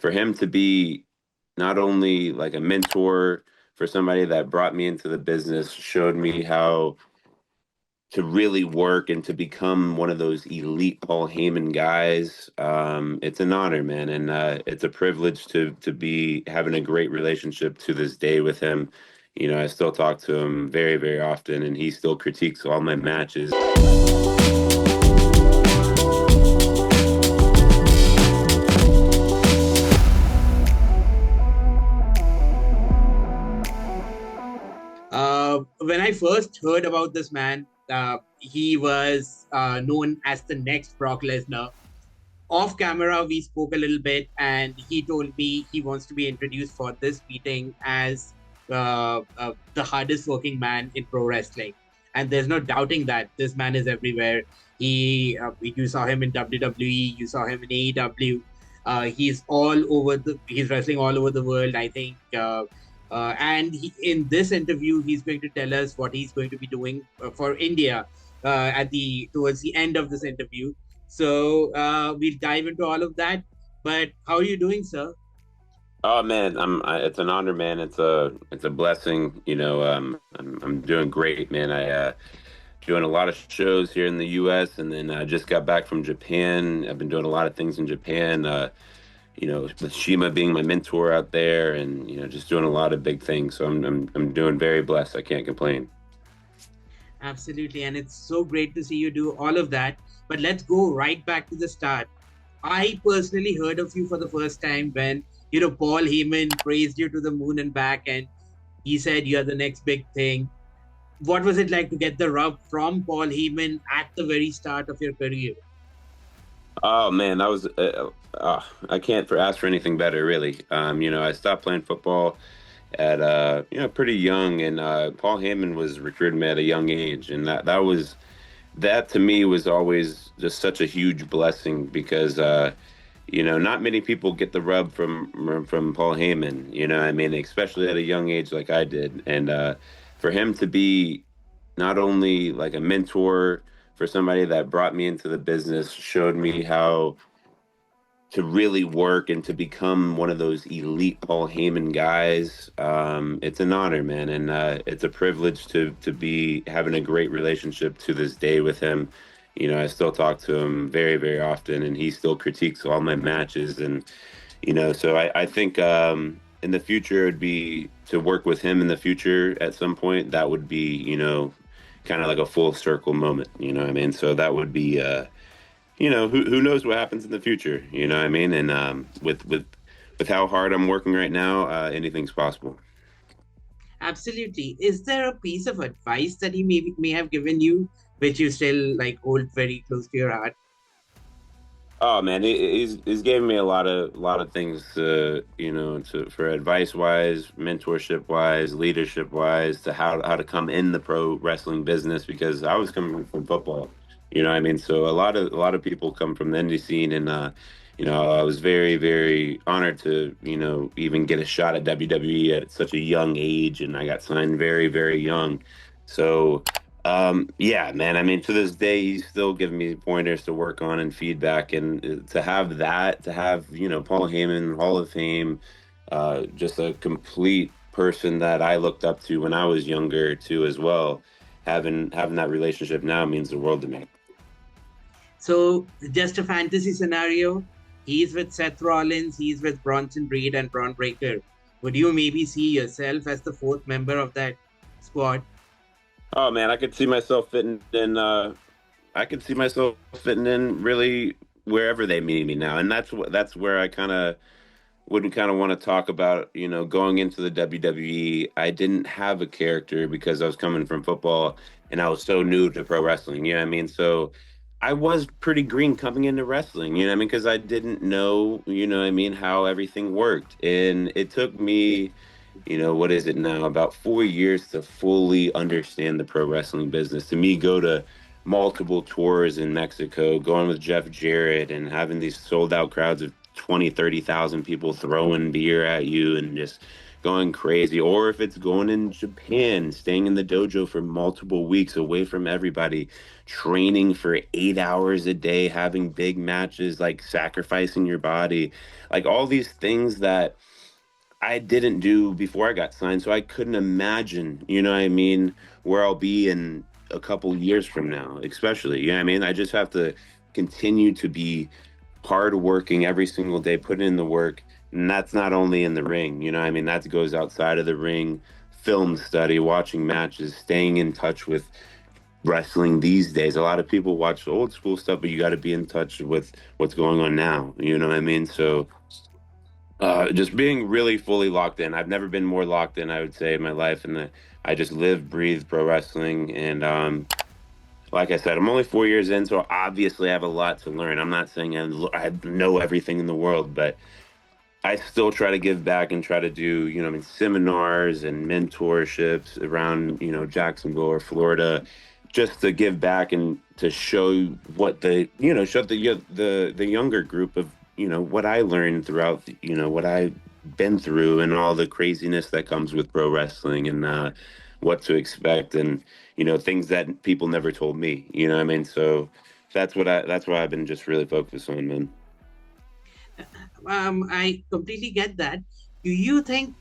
for him to be not only like a mentor for somebody that brought me into the business, showed me how to really work and to become one of those elite Paul Heyman guys. It's an honor, man, and it's a privilege to be having a great relationship to this day with him. You know, I still talk to him very, very often, and he still critiques all my matches. When I first heard about this man, he was known as the next Brock Lesnar. Off camera, we spoke a little bit, and he told me he wants to be introduced for this meeting as the hardest working man in pro wrestling. And there's no doubting that this man is everywhere. You saw him in WWE, you saw him in AEW. He's wrestling all over the world, I think. In this interview, he's going to tell us what he's going to be doing for India towards the end of this interview. So we'll dive into all of that. But how are you doing, sir? Oh man, it's an honor, man. It's a blessing. You know, I'm doing great, man. Doing a lot of shows here in the U.S. and then I just got back from Japan. I've been doing a lot of things in Japan. You know, with Shima being my mentor out there, and you know, just doing a lot of big things. So I'm doing very blessed. I can't complain. Absolutely. And it's so great to see you do all of that. But let's go right back to the start. I personally heard of you for the first time when, Paul Heyman praised you to the moon and back, and he said you're the next big thing. What was it like to get the rub from Paul Heyman at the very start of your career? Oh man, that was I can't ask for anything better, really. You know, I stopped playing football at pretty young, and Paul Heyman was recruiting me at a young age, and that to me was always just such a huge blessing because not many people get the rub from Paul Heyman. You know, I mean, especially at a young age like I did, and for him to be not only like a mentor for somebody that brought me into the business, showed me how to really work and to become one of those elite Paul Heyman guys. It's an honor, man, and it's a privilege to be having a great relationship to this day with him. You know, I still talk to him very, very often, and he still critiques all my matches. And so I think in the future it'd be to work with him in the future at some point. That would be kind of like a full circle moment. You know what I mean? So that would be. Who knows what happens in the future? You know what I mean? And with how hard I'm working right now, anything's possible. Absolutely. Is there a piece of advice that he may have given you, which you still like hold very close to your heart? Oh man, he's given me a lot of things for advice wise, mentorship wise, leadership wise, to how to come in the pro wrestling business, because I was coming from football. You know what I mean? So a lot of people come from the indie scene, and I was very, very honored to even get a shot at WWE at such a young age, and I got signed very, very young. So yeah, man. I mean, to this day, he's still giving me pointers to work on and feedback, and to have that, to have Paul Heyman, Hall of Fame, just a complete person that I looked up to when I was younger too, as well. Having that relationship now means the world to me. So, just a fantasy scenario. He's with Seth Rollins, he's with Bronson Reed and Braun Breaker. Would you maybe see yourself as the fourth member of that squad? Oh man, I could see myself fitting in. I could see myself fitting in really wherever they meet me now, and that's where I wouldn't kind of want to talk about. Going into the WWE, I didn't have a character because I was coming from football and I was so new to pro wrestling. You know what I mean? So I was pretty green coming into wrestling. You know what I mean? Because I didn't know, what I mean, how everything worked, and it took me what is it now? About 4 years to fully understand the pro wrestling business. To me, go to multiple tours in Mexico, going with Jeff Jarrett and having these sold out crowds of 20, 30,000 people throwing beer at you and just going crazy, or if it's going in Japan, staying in the dojo for multiple weeks away from everybody, training for 8 hours a day, having big matches, like sacrificing your body, like all these things that I didn't do before I got signed. So I couldn't imagine, you know what I mean, where I'll be in a couple years from now, especially. You know what I mean? I just have to continue to be hard working every single day, putting in the work. And that's not only in the ring, you know what I mean? That goes outside of the ring, film study, watching matches, staying in touch with wrestling these days. A lot of people watch old school stuff, but you got to be in touch with what's going on now. You know what I mean? So just being really fully locked in. I've never been more locked in, I would say, in my life. And I just live, breathe pro wrestling. And like I said, I'm only 4 years in, so obviously I have a lot to learn. I'm not saying I know everything in the world, but I still try to give back and try to do, you know, I mean, seminars and mentorships around, you know, Jacksonville or Florida, just to give back and to show what show the younger group of, you know, what I learned throughout, you know, what I've been through and all the craziness that comes with pro wrestling and what to expect and, you know, things that people never told me, you know what I mean? So that's what I've been just really focused on, man. I completely get that. Do you think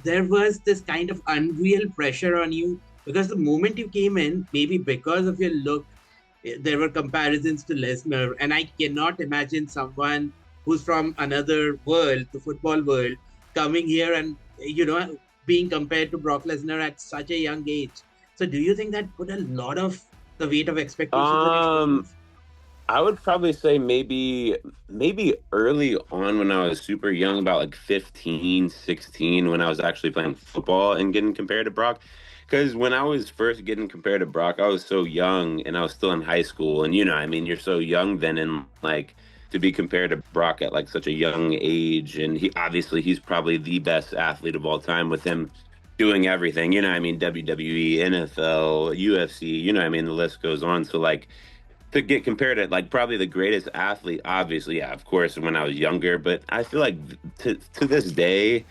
there was this kind of unreal pressure on you? Because the moment you came in, maybe because of your look, there were comparisons to Lesnar. And I cannot imagine someone who's from another world, the football world, coming here and, being compared to Brock Lesnar at such a young age. So do you think that put a lot of the weight of expectations on your Um, shoulders? I would probably say maybe early on when I was super young, about like 15, 16, when I was actually playing football and getting compared to Brock. Because when I was first getting compared to Brock, I was so young and I was still in high school. And, you know, I mean, you're so young then and like to be compared to Brock at like such a young age. And he's probably the best athlete of all time with him doing everything. You know, I mean, WWE, NFL, UFC, you know, I mean, the list goes on. So like, to get compared to like probably the greatest athlete, obviously, yeah, of course, when I was younger, but I feel like to this day,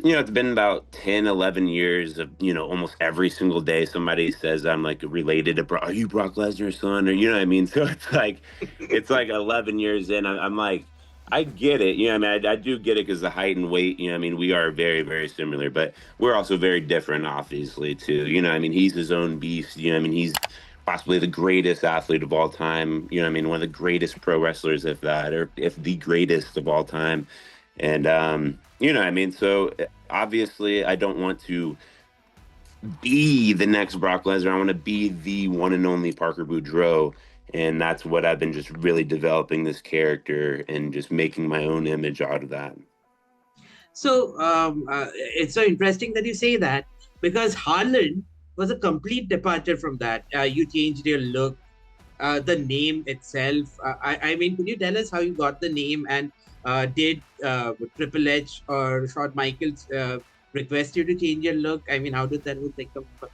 you know, it's been about 10, 11 years of, you know, almost every single day somebody says I'm like related to Brock. Are you Brock Lesnar's son? Or, you know what I mean? So it's like 11 years in. I'm like, I get it. You know, I mean, I do get it because the height and weight, you know, I mean, we are very, very similar, but we're also very different, obviously, too. You know, I mean, he's his own beast. You know, I mean, he's possibly the greatest athlete of all time. You know, I mean, one of the greatest pro wrestlers, if that, or if the greatest of all time. And, you know, I mean, so obviously, I don't want to be the next Brock Lesnar. I want to be the one and only Parker Boudreaux. And that's what I've been just really developing this character and just making my own image out of that. So it's so interesting that you say that because Harlan was a complete departure from that. You changed your look, the name itself. I mean, could you tell us how you got the name and did Triple H or Shawn Michaels request you to change your look? I mean, how did that whole thing come about?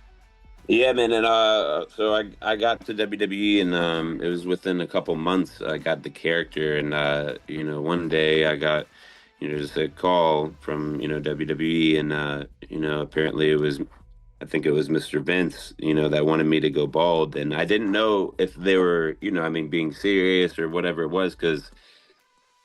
Yeah, man, and so I got to WWE, and it was within a couple months I got the character, and you know, one day I got, you know, just a call from, you know, WWE, and you know, apparently it was, I think it was Mr. Vince, you know, that wanted me to go bald, and I didn't know if they were, you know, I mean, being serious or whatever it was, because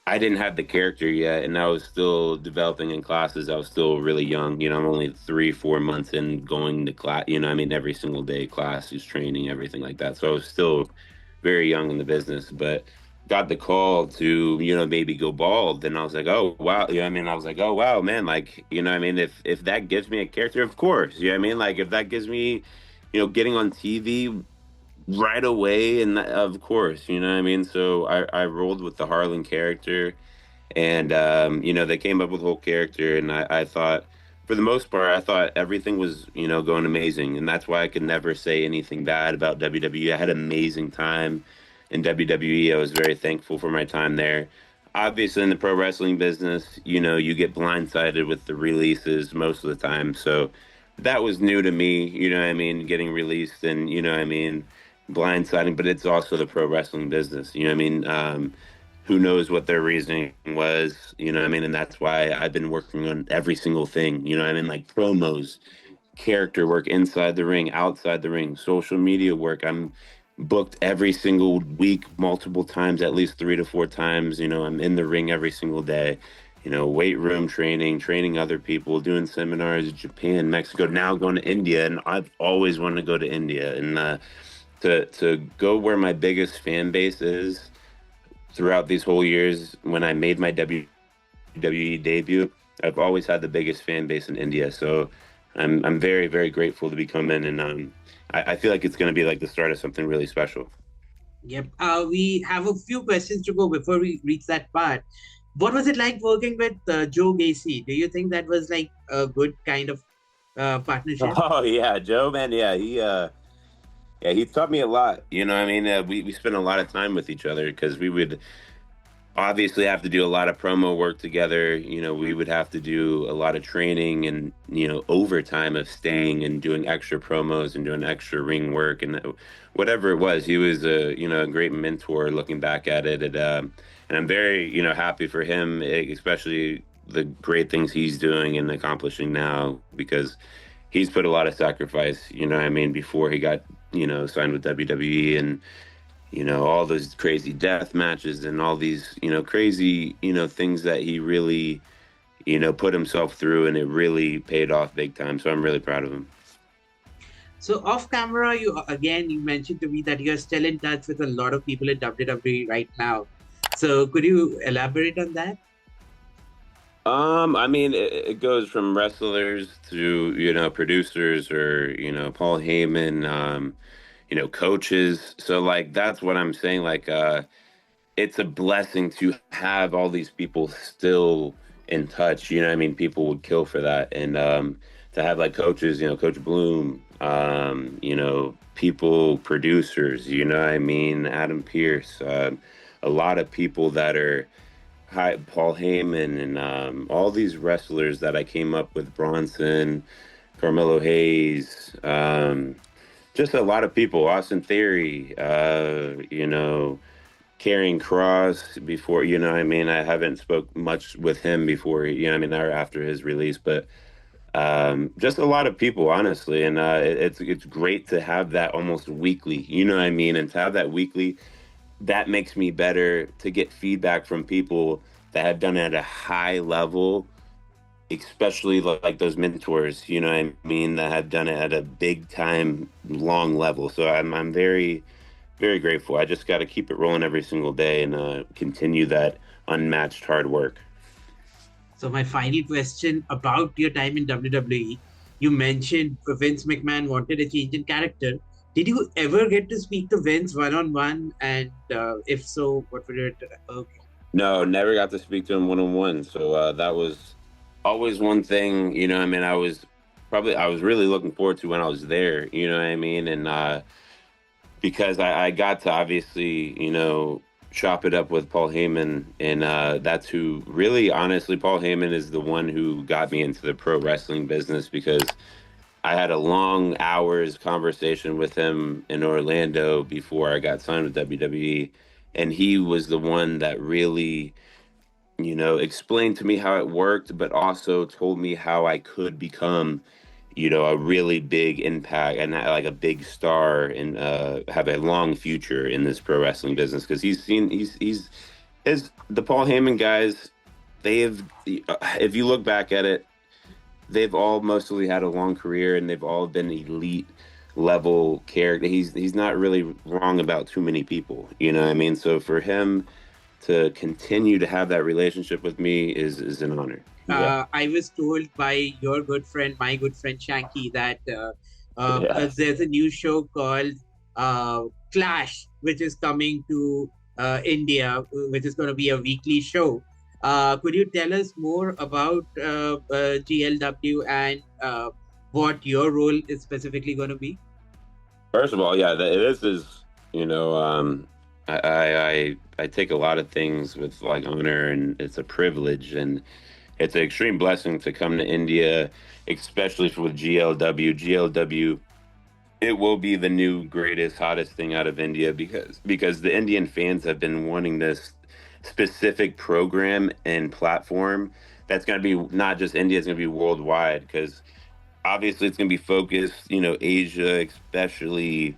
I didn't have the character yet, and I was still developing in classes. I was still really young. You know, I'm only 3, 4 months in going to class. You know, I mean, every single day, classes, training, everything like that. So I was still very young in the business, but got the call to, you know, maybe go bald. And I was like, oh, wow. You know what I mean? I was like, oh, wow, man. Like, you know what I mean? If that gives me a character, of course. You know what I mean? Like, if that gives me, you know, getting on TV right away, and of course, you know what I mean? So I rolled with the Harlan character, and you know, they came up with a whole character, and I thought, for the most part, I thought everything was, you know, going amazing, and that's why I could never say anything bad about WWE. I had an amazing time in WWE. I was very thankful for my time there. Obviously, in the pro wrestling business, you know, you get blindsided with the releases most of the time, so that was new to me, you know what I mean, getting released and, you know what I mean, blindsiding, but it's also the pro wrestling business, you know what I mean? who knows what their reasoning was, you know what I mean? And that's why I've been working on every single thing, you know what I mean? Like promos, character work inside the ring, outside the ring, social media work. I'm booked every single week, multiple times, at least 3 to 4 times. You know, I'm in the ring every single day. You know, weight room training, training other people, doing seminars in Japan, Mexico, now going to India. And I've always wanted to go to India. And to go where my biggest fan base is throughout these whole years when I made my WWE debut, I've always had the biggest fan base in India. So I'm very, very grateful to be coming, and I feel like it's going to be like the start of something really special. Yep. We have a few questions to go before we reach that part. What was it like working with Joe Gacy? Do you think that was like a good kind of partnership? Oh yeah, Joe, man, yeah, he taught me a lot. You know, I mean, we spent a lot of time with each other because we would obviously have to do a lot of promo work together. You know, we would have to do a lot of training and, you know, overtime of staying and doing extra promos and doing extra ring work and whatever it was. He was a, you know, a great mentor looking back at it. And I'm very, you know, happy for him, especially the great things he's doing and accomplishing now, because he's put a lot of sacrifice, you know what I mean, before he got, you know, signed with WWE, and you know, all those crazy death matches and all these, you know, crazy, you know, things that he really, you know, put himself through, and it really paid off big time. So I'm really proud of him. So off camera, you mentioned to me that you're still in touch with a lot of people in WWE right now. So could you elaborate on that? I mean, it goes from wrestlers to, you know, producers or, you know, Paul Heyman, you know, coaches. So like, that's what I'm saying. Like, it's a blessing to have all these people still in touch. You know what I mean? People would kill for that. And to have like coaches, you know, Coach Bloom, you know, people, producers, you know what I mean? Adam Pierce, a lot of people that are Paul Heyman, and all these wrestlers that I came up with, Bronson, Carmelo Hayes, just a lot of people, Austin Theory, you know, Carrying Cross before, you know what I mean? I haven't spoke much with him before, you know what I mean, or after his release, but just a lot of people, honestly. And it's great to have that almost weekly, you know what I mean? And to have that weekly, that makes me better to get feedback from people that have done it at a high level, especially like those mentors, you know what I mean, that have done it at a big time, long level. So I'm very, very grateful. I just got to keep it rolling every single day and continue that unmatched hard work. So my final question about your time in WWE, you mentioned Vince McMahon wanted a change in character. Did you ever get to speak to Vince one on one? And if so, what would it? Okay. No, never got to speak to him one on one. So that was always one thing, you know. I mean, I was really looking forward to when I was there, you know what I mean, and because I got to obviously, you know, chop it up with Paul Heyman, and that's who really, honestly, Paul Heyman is the one who got me into the pro wrestling business, because I had a long hours conversation with him in Orlando before I got signed with WWE, and he was the one that really, you know, explained to me how it worked, but also told me how I could become, you know, a really big impact and like a big star, and have a long future in this pro wrestling business. Because he's as the Paul Heyman guys, they have, if you look back at it, they've all mostly had a long career, and they've all been elite level character. He's not really wrong about too many people, you know what I mean? So for him to continue to have that relationship with me is an honor. Yeah. I was told by your good friend, my good friend Shanky, that Yeah. there's a new show called Clash, which is coming to India, which is going to be a weekly show. Could you tell us more about GLW and what your role is specifically going to be? First of all, yeah, this is, you know, I take a lot of things with like honor, and it's a privilege, and it's an extreme blessing to come to India, especially with GLW. GLW, it will be the new greatest, hottest thing out of India, because the Indian fans have been wanting this specific program and platform that's going to be not just India, it's going to be worldwide, because obviously it's going to be focused, Asia, especially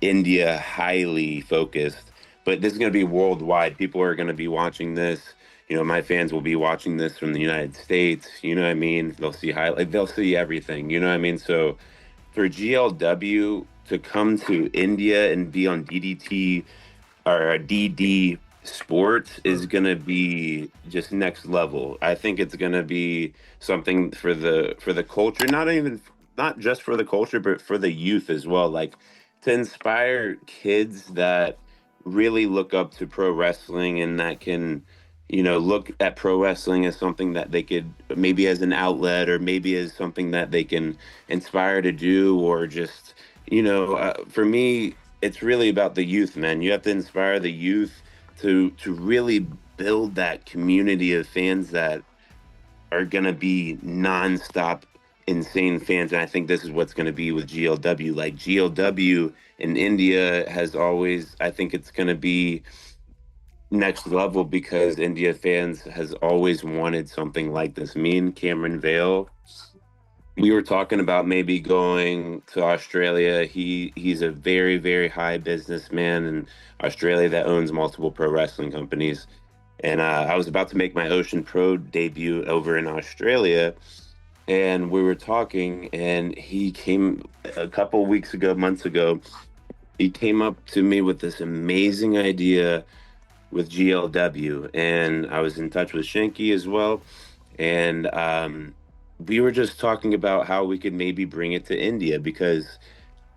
India, highly focused, but this is going to be worldwide. People are going to be watching this. My fans will be watching this from the United States. You know what I mean? They'll see everything. You know what I mean? So for GLW to come to India and be on DDT or DD Sports is going to be just next level. I think it's going to be something for the culture, not just for the culture, but for the youth as well. Like, to inspire kids that really look up to pro wrestling and that can, look at pro wrestling as something that they could maybe as an outlet, or maybe as something that they can inspire to do, or just, for me, it's really about the youth, man. You have to inspire the youth to really build that community of fans that are going to be nonstop insane fans. And I think this is what's going to be with GLW. Like, GLW in India has always, I think it's going to be next level, because India fans has always wanted something like this. Me and Cameron Vale, we were talking about maybe going to Australia. He's a very, very high businessman in Australia that owns multiple pro wrestling companies. And I was about to make my Ocean Pro debut over in Australia, and we were talking, and he came a couple weeks ago, months ago. He came up to me with this amazing idea with GLW, and I was in touch with Shanky as well, and we were just talking about how we could maybe bring it to India, because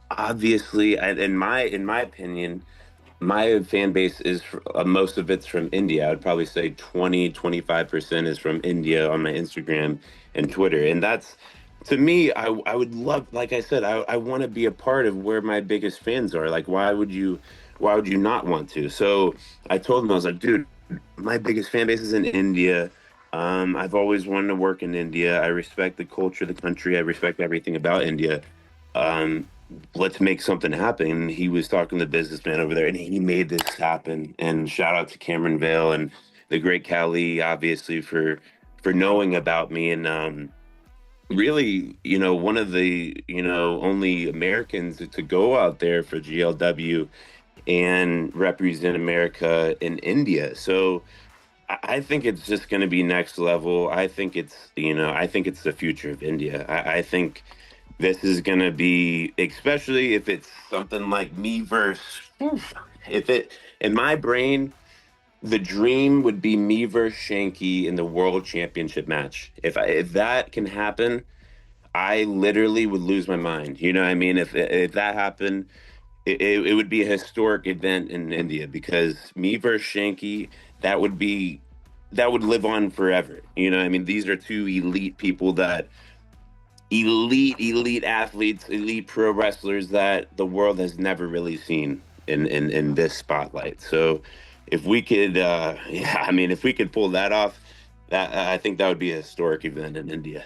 obviously, in my opinion, my fan base is most of it's from India. I'd probably say 20-25% is from India on my Instagram and Twitter. And that's, to me, I would love, like I said, I want to be a part of where my biggest fans are. Like, why would you not want to? So I told him, I was like, dude, my biggest fan base is in India. I've always wanted to work in India. I respect the culture, the country. I respect everything about India. Um, let's make something happen. And he was talking to the businessman over there, and he made this happen. And shout out to Cameron Vale and the great Cali, obviously, for knowing about me. And really, one of the, only Americans to go out there for GLW and represent America in India. So I think it's just going to be next level. I think it's the future of India. I think this is going to be, especially if it's something like me versus, if it, in my brain, the dream would be me versus Shanky in the world championship match. If that can happen, I literally would lose my mind. You know what I mean? If that happened, it would be a historic event in India, because me versus Shanky, that would be that would live on forever. You know what I mean? These are two elite people, that elite athletes, elite pro wrestlers that the world has never really seen in this spotlight. So if we could, yeah, I mean, if we could pull that off, that I think that would be a historic event in India.